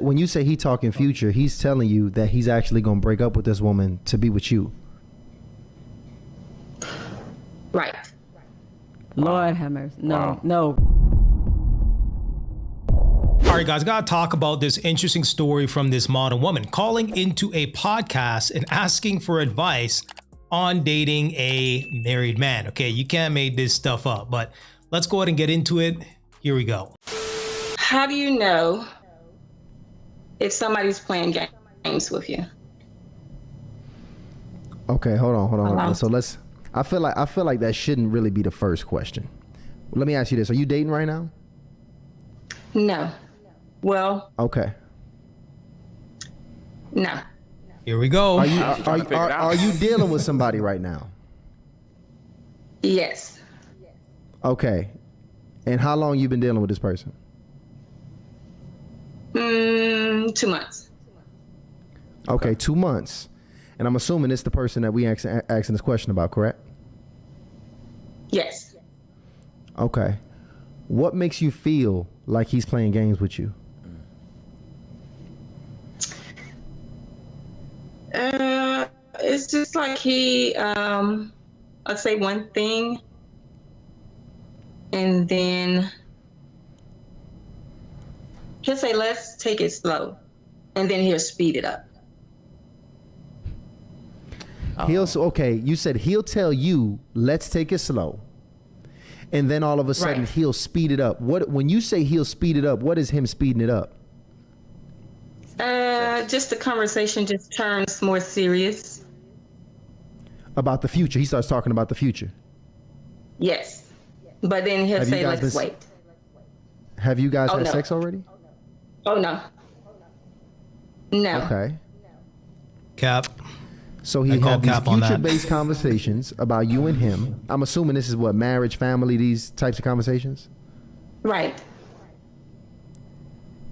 When you say he talking future, he's telling you that he's actually going to break up with this woman to be with you. Right. Lord have mercy. No. All right, guys, gotta talk about this interesting story from this modern woman calling into a podcast and asking for advice on dating a married man. Okay, you can't make this stuff up, but let's go ahead and get into it. Here we go. How do you know if somebody's playing games with you? Okay, hold on. Hello? So I feel like that shouldn't really be the first question. Let me ask you this. Are you dating right now? No. Well. Okay. No. Here we go. Are you dealing with somebody right now? Yes. Okay. And how long you been dealing with this person? 2 months. Okay, 2 months. And I'm assuming it's the person that we asking this question about, correct? Yes. Okay. What makes you feel like he's playing games with you? It's just like he, I'll say one thing, and then he'll say, let's take it slow, and then he'll speed it up. Okay, you said he'll tell you, let's take it slow. And then all of a sudden he'll speed it up. When you say he'll speed it up, what is him speeding it up? Just the conversation just turns more serious. About the future. He starts talking about the future. Yes. But then he'll say, let's wait. Have you guys had sex already? Oh, no. No. Okay. Cap. So he had these future-based conversations about you and him. I'm assuming this is what, marriage, family, these types of conversations? Right.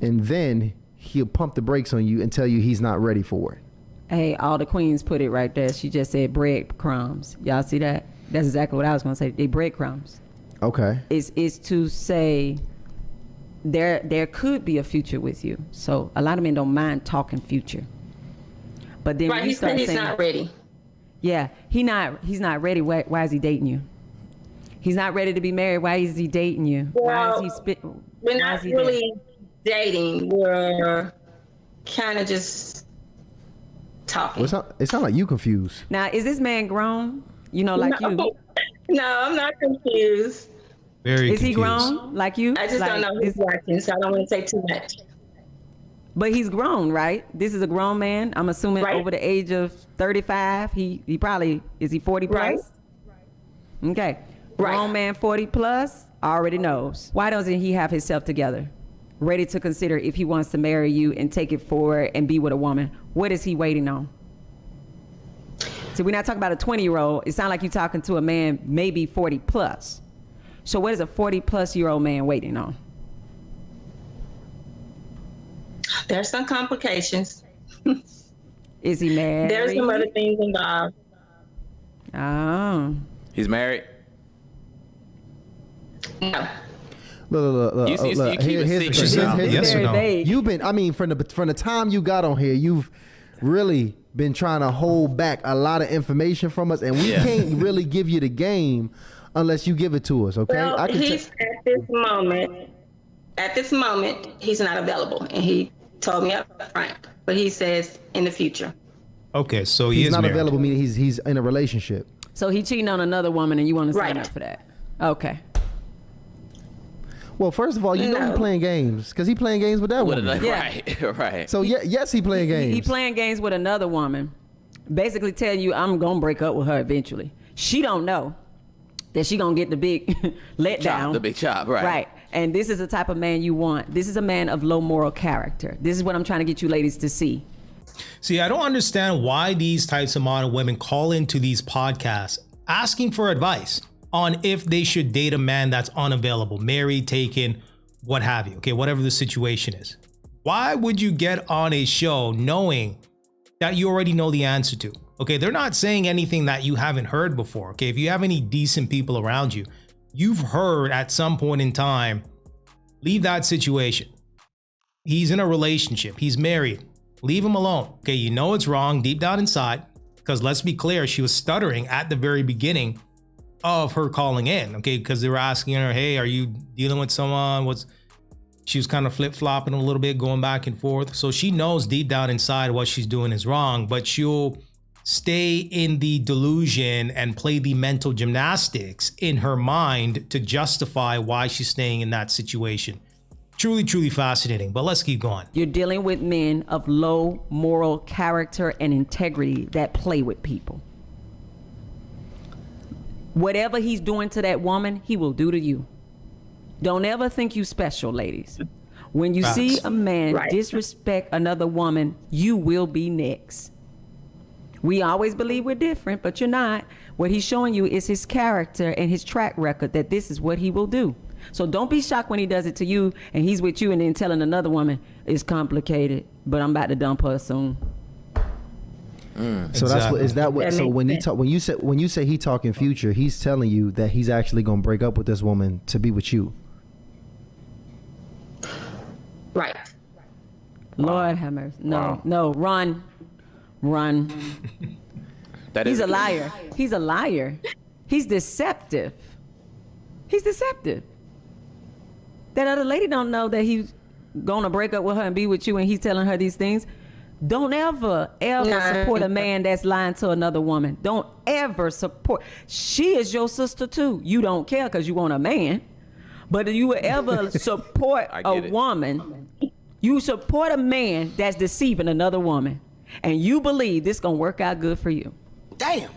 And then he'll pump the brakes on you and tell you he's not ready for it. Hey, all the queens put it right there. She just said breadcrumbs. Y'all see that? That's exactly what I was going to say. They breadcrumbs. Okay. Is to say there could be a future with you. So a lot of men don't mind talking future. But then when you start saying, he's not ready. Yeah, he's not ready. Why is he dating you? He's not ready to be married. Why is he dating you? Well, why is he we're not really dating. We're kind of just talking. Well, it sounds like you confused. Now, is this man grown? You know, like you? No, I'm not confused. Very Is confused. he grown like you? I just don't know who's watching, so I don't want to say too much. But he's grown, right? This is a grown man. I'm assuming over the age of 35. He probably, is he 40 plus? Right. Okay. Grown man 40 plus already knows. Why doesn't he have himself together? Ready to consider if he wants to marry you and take it forward and be with a woman. What is he waiting on? So we're not talking about a 20-year-old. It sounds like you're talking to a man maybe 40 plus. So what is a 40 plus year old man waiting on? There's some complications. Is he married? There's some other things involved. Oh. He's married? No. Look. You keep it secret. Yes or no? You've been, I mean, from the time you got on here, you've really been trying to hold back a lot of information from us, and we can't really give you the game unless you give it to us, okay? Well, at this moment, he's not available, and he told me up front, but he says in the future. Okay, so he's not married. available, meaning he's in a relationship. So he cheating on another woman and you want to sign up for that? Okay. Well, first of all, you know he's playing games because he playing games with that woman. Right. So yes, he playing games. He playing games with another woman, basically telling you I'm gonna break up with her eventually. She don't know that she gonna get the big letdown, the big chop, right? Right. And this is the type of man you want. This is a man of low moral character. This is what I'm trying to get you ladies to see. See, I don't understand why these types of modern women call into these podcasts asking for advice on if they should date a man that's unavailable, married, taken, what have you. Okay, whatever the situation is. Why would you get on a show knowing that you already know the answer to? Okay, they're not saying anything that you haven't heard before. Okay, if you have any decent people around you, you've heard at some point in time, leave that situation. He's in a relationship. He's married. Leave him alone. Okay, you know it's wrong deep down inside, because let's be clear, she was stuttering at the very beginning of her calling in, okay, because they were asking her, hey, are you dealing with someone? She was kind of flip-flopping a little bit, going back and forth. So she knows deep down inside what she's doing is wrong, but she'll stay in the delusion and play the mental gymnastics in her mind to justify why she's staying in that situation. Truly, truly fascinating, but let's keep going. You're dealing with men of low moral character and integrity that play with people. Whatever he's doing to that woman, he will do to you. Don't ever think you special, ladies. When you see a man disrespect another woman, you will be next. We always believe we're different, but you're not. What he's showing you is his character and his track record, that this is what he will do. So don't be shocked when he does it to you and he's with you and then telling another woman, it's complicated, but I'm about to dump her soon. So that's what, is that what, so when you say he talking future, he's telling you that he's actually going to break up with this woman to be with you. Right. Lord have mercy. No, run. He's a liar. He's a liar. He's deceptive. That other lady don't know that he's gonna break up with her and be with you, and he's telling her these things. Don't ever support a man that's lying to another woman. Don't ever support. She is your sister too. You don't care because you want a man. But if you would ever support a woman, you support a man that's deceiving another woman, and you believe this gonna work out good for you. Damn.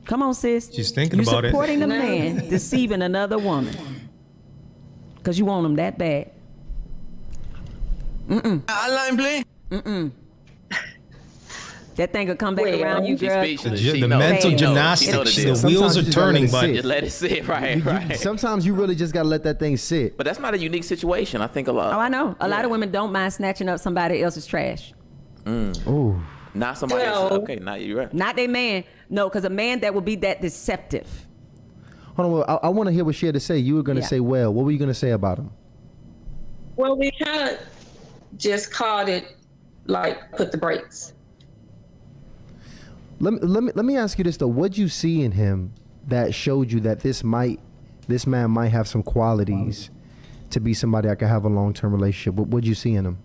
Come on, sis. She's thinking about it. You're supporting a man deceiving another woman because you want him that bad. That thing will come back around you, girl. The mental gymnastics, the wheels are turning, but just let it sit. Right. Sometimes you really just got to let that thing sit. But that's not a unique situation. I think a lot. Oh, I know. A lot of women don't mind snatching up somebody else's trash. Ooh. Not somebody else. Okay, not you, right? Not their man. No, because a man that would be that deceptive. Hold on, I want to hear what she had to say. You were going to say, well, what were you going to say about him? Well, we kind of just called it like put the brakes. Let me ask you this though. What'd you see in him that showed you that this man might have some qualities to be somebody I could have a long-term relationship? What'd you see in him?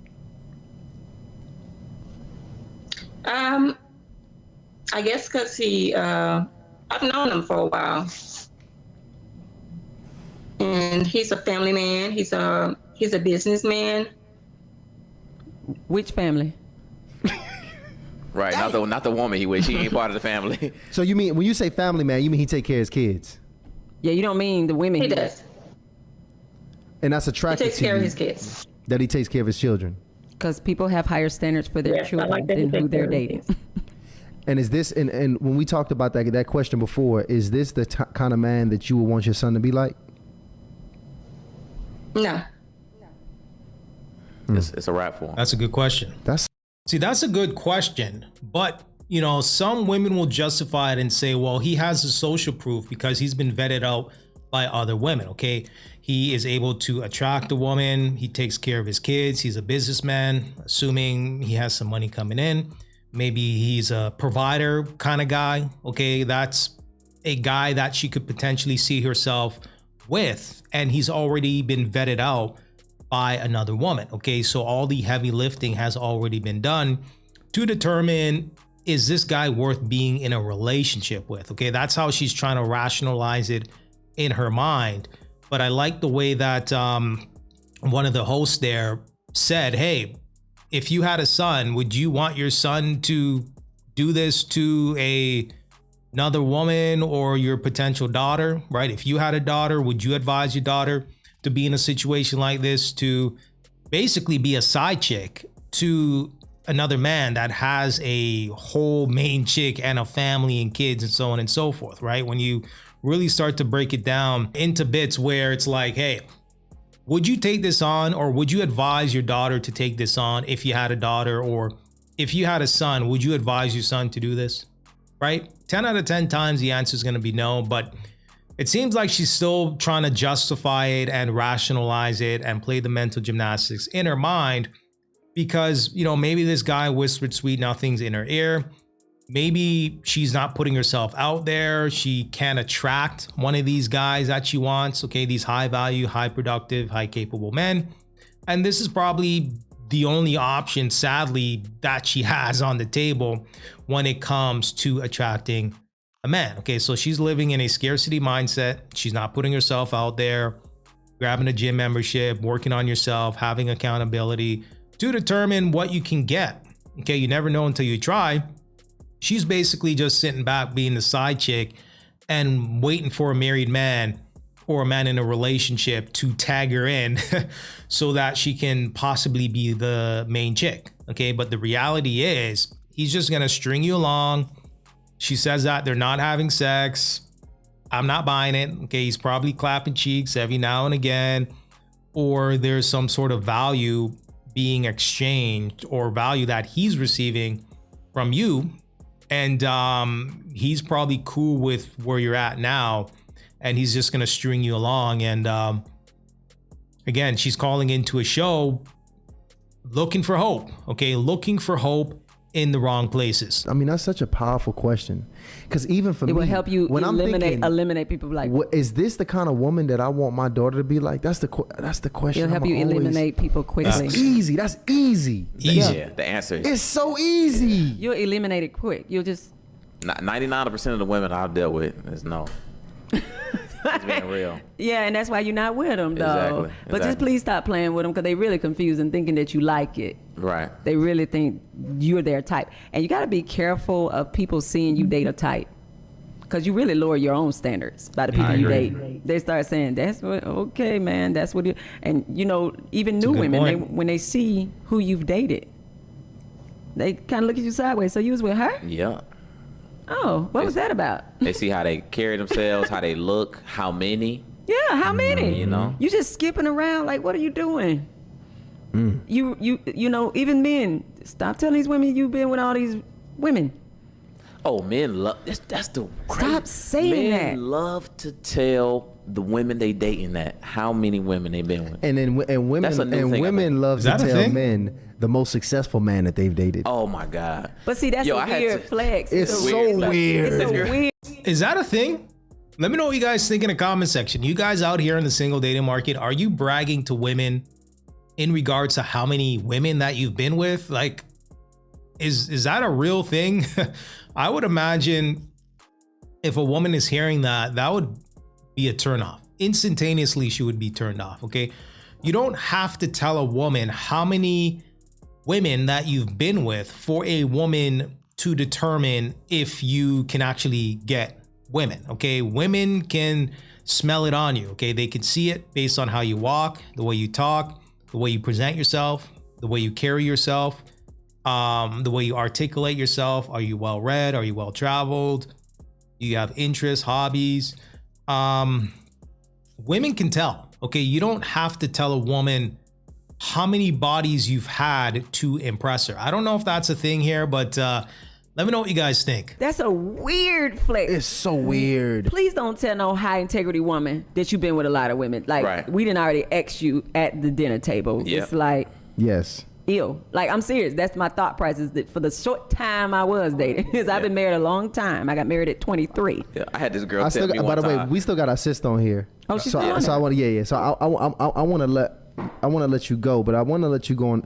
I guess because I've known him for a while, and he's a family man. He's a businessman. Which family? Right, not the woman he with. She ain't part of the family. So you mean when you say family man, you mean he take care of his kids? Yeah, you don't mean the women. He does. And that's attractive. He takes care of his kids. That he takes care of his children. Because people have higher standards for their children than who they're dating. And is this, and when we talked about that question before, is this the kind of man that you would want your son to be like? No. It's a wrap for him. that's a good question. That's a good question. But, you know, some women will justify it and say, well, he has the social proof because he's been vetted out by other women, okay? He is able to attract a woman. He takes care of his kids. He's a businessman, assuming he has some money coming in. Maybe he's a provider kind of guy, okay? That's a guy that she could potentially see herself with, and he's already been vetted out by another woman, okay? So all the heavy lifting has already been done to determine, is this guy worth being in a relationship with, okay? That's how she's trying to rationalize it in her mind. But I like the way that one of the hosts there said, hey, if you had a son, would you want your son to do this to another woman or your potential daughter, right? If you had a daughter, would you advise your daughter to be in a situation like this, to basically be a side chick to another man that has a whole main chick and a family and kids and so on and so forth, right? When you really start to break it down into bits where it's like, hey, would you take this on, or would you advise your daughter to take this on if you had a daughter? Or if you had a son, would you advise your son to do this, right? 10 out of 10 times the answer is going to be no. But It seems like she's still trying to justify it and rationalize it and play the mental gymnastics in her mind because, you know, maybe this guy whispered sweet nothings in her ear. Maybe she's not putting herself out there. She can't attract one of these guys that she wants. Okay, these high value, high productive, high capable men. And this is probably the only option, sadly, that she has on the table when it comes to attracting a man. Okay, so she's living in a scarcity mindset. She's not putting herself out there, grabbing a gym membership, working on yourself, having accountability to determine what you can get. Okay, you never know until you try. She's basically just sitting back being the side chick and waiting for a married man or a man in a relationship to tag her in so that she can possibly be the main chick. Okay, but the reality is he's just gonna string you along. She says that they're not having sex. I'm not buying it. Okay, he's probably clapping cheeks every now and again, or there's some sort of value being exchanged or value that he's receiving from you. And he's probably cool with where you're at now, and he's just gonna string you along. And again, she's calling into a show looking for hope. Okay, looking for hope in the wrong places. I mean, that's such a powerful question, because even for me, It will help you when I'm thinking, eliminate people like. is this the kind of woman that I want my daughter to be like? That's the question. It'll help you eliminate people quickly. It's easy. That's easy. Yeah, the answer is It's so easy. You'll eliminate it quick. You'll just. 99% of the women I've dealt with is no. It's being real. Yeah, and that's why you're not with them, though. Exactly, But just exactly. please stop playing with them, because they really confused and thinking that you like it. Right. They really think you're their type. And you got to be careful of people seeing you date a type, because you really lower your own standards by the people you agree. date. They start saying, that's what, okay, man, that's what you, and you know, even new a good women, point. when they see who you've dated, they kind of look at you sideways. So you was with her? Yeah. Oh, what was that about? They see how they carry themselves, how they look, how many. Yeah, how many? You know? You just skipping around, like, what are you doing? You know, even men, stop telling these women you've been with all these women. Oh, men love that's the Stop saying men that. love to tell the women they dating that how many women they been with. And then women That's a new thing, I think. love Is to that a tell thing? men the most successful man that they've dated. Oh my God. But see, that's Yo, a I had weird to- flex. It's a so weird- weird. It's a weird. Is that a thing? Let me know what you guys think in the comment section. You guys out here in the single dating market, are you bragging to women in regards to how many women that you've been with? Like, is that a real thing? I would imagine if a woman is hearing that, that would be a turnoff. Instantaneously, she would be turned off. Okay. You don't have to tell a woman how many women that you've been with for a woman to determine if you can actually get women. Okay. Women can smell it on you. Okay. They can see it based on how you walk, the way you talk, the way you present yourself, the way you carry yourself, the way you articulate yourself. Are you well read? Are you well traveled? Do you have interests, hobbies? Women can tell. Okay. You don't have to tell a woman how many bodies you've had to impress her. I don't know if that's a thing here, but let me know what you guys think. That's a weird flex. It's so weird. Please don't tell no high integrity woman that you've been with a lot of women. Like, Right. we didn't already X you at the dinner table. Yep. It's like, Yes. ew. Like, I'm serious. That's my thought process, that for the short time I was dating, because I've been married a long time. I got married at 23. Yeah, I had this girl I tell still me got, by one the way, time. we still got our sister on here. Oh, she's so, still on so I there? want to, yeah. So I want to let you go, but I want to let you go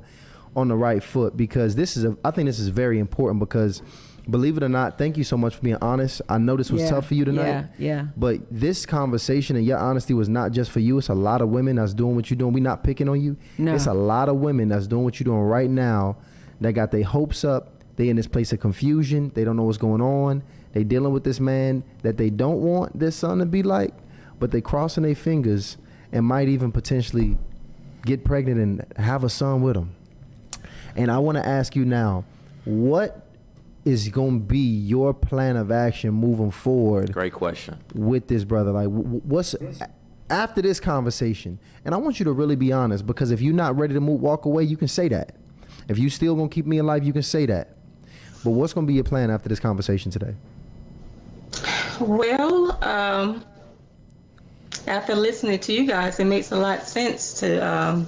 on the right foot, because I think this is very important, because believe it or not, thank you so much for being honest. I know this was Yeah, tough for you tonight. yeah. But this conversation and your honesty was not just for you. It's a lot of women that's doing what you're doing. We're not picking on you. No. It's a lot of women that's doing what you're doing right now that got their hopes up. They in this place of confusion. They don't know what's going on. They dealing with this man that they don't want their son to be like, but they crossing their fingers and might even potentially get pregnant and have a son with them. And I want to ask you now, what is going to be your plan of action moving forward Great question. with this brother? Like, what's after this conversation? And I want you to really be honest, because if you're not ready to walk away, you can say that. If you still gonna keep me in life, you can say that. But what's gonna be your plan after this conversation today? Well, after listening to you guys, it makes a lot of sense to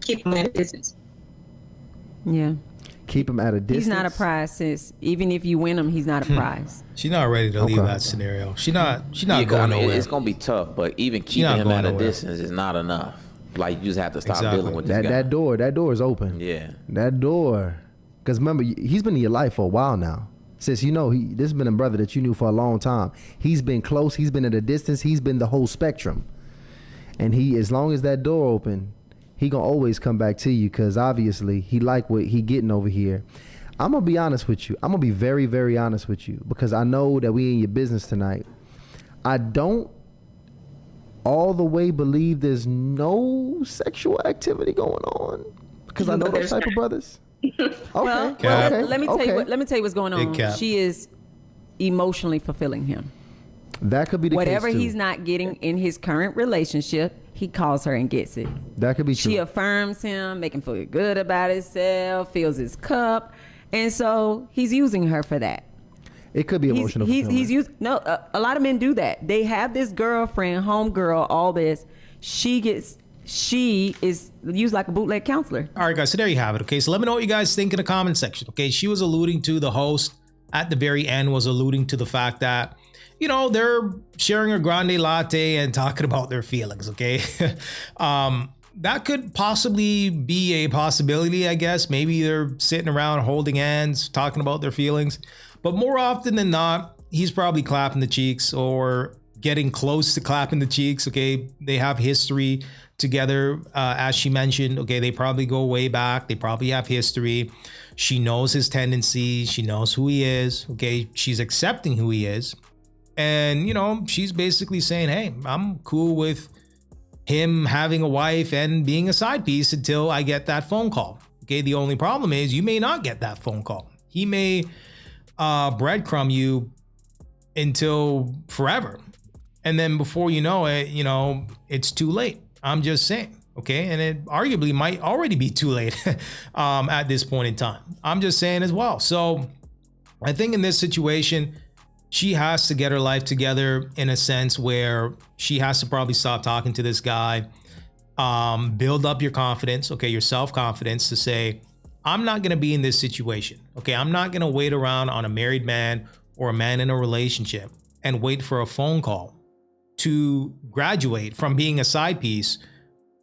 keep him in business. Yeah. Keep him at a distance. He's not a prize, sis. Even if you win him, he's not a prize. She's not ready to leave Okay. that scenario. She's not Yeah, going I mean, nowhere. it's gonna be tough, but even keeping not him going at a nowhere. distance is not enough. Like, you just have to stop Exactly. dealing with this guy. That door is open. Yeah. That door. Because remember, he's been in your life for a while now. Since this has been a brother that you knew for a long time. He's been close. He's been at a distance. He's been the whole spectrum. And as long as that door open, he gonna always come back to you because obviously he like what he getting over here. I'm gonna be honest with you. I'm gonna be very, very honest with you because I know that we in your business tonight. I don't all the way believe there's no sexual activity going on because I know those type of brothers. Okay. Well, Cap. let me tell you what's going Big on. cap. She is emotionally fulfilling him. That could be the Whatever case too. he's not getting in his current relationship, he calls her and gets it. That could be true. She affirms him, make him feel good about himself, fills his cup, and so he's using her for that. It could be emotional. He's used. No, a lot of men do that. They have this girlfriend, homegirl, all this. She is used like a bootleg counselor. All right, guys, so there you have it. Okay, so let me know what you guys think in the comment section. Okay, she was alluding to, the host at the very end was alluding to the fact that, they're sharing a grande latte and talking about their feelings. Okay, that could possibly be a possibility, I guess. Maybe they're sitting around holding hands, talking about their feelings. But more often than not, he's probably clapping the cheeks or getting close to clapping the cheeks. Okay, they have history together, as she mentioned. Okay, they probably go way back. They probably have history. She knows his tendencies. She knows who he is. Okay, she's accepting who he is. And, she's basically saying, hey, I'm cool with him having a wife and being a side piece until I get that phone call. Okay, the only problem is you may not get that phone call. He may breadcrumb you until forever. And then before you know it, it's too late. I'm just saying. Okay, and it arguably might already be too late at this point in time. I'm just saying as well. So I think in this situation, she has to get her life together in a sense where she has to probably stop talking to this guy, build up your confidence, okay, your self-confidence to say, I'm not going to be in this situation. Okay, I'm not going to wait around on a married man or a man in a relationship and wait for a phone call to graduate from being a side piece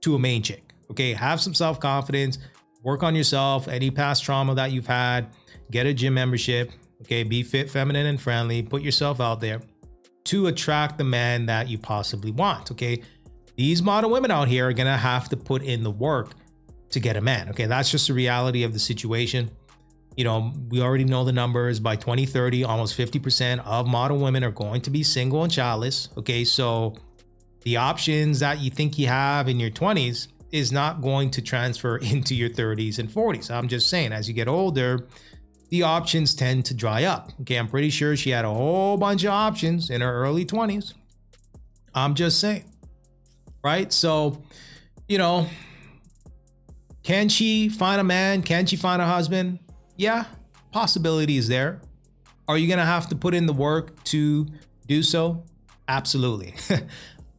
to a main chick. Okay, have some self-confidence, work on yourself, any past trauma that you've had, get a gym membership. Okay, be fit, feminine, and friendly. Put yourself out there to attract the man that you possibly want. Okay, these modern women out here are gonna have to put in the work to get a man. Okay, that's just the reality of the situation. We already know the numbers. By 2030, almost 50% of modern women are going to be single and childless. Okay, so the options that you think you have in your 20s is not going to transfer into your 30s and 40s. I'm just saying, as you get older, the options tend to dry up. Okay, I'm pretty sure she had a whole bunch of options in her early 20s. I'm just saying, right? So, can she find a man? Can she find a husband? Yeah, possibility is there. Are you gonna have to put in the work to do so? Absolutely.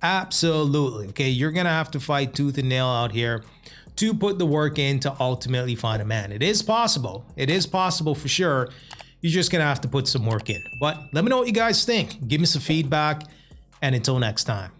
Absolutely. Okay, you're gonna have to fight tooth and nail out here to put the work in to ultimately find a man. It is possible. It is possible for sure. You're just gonna have to put some work in. But let me know what you guys think. Give me some feedback. And until next time.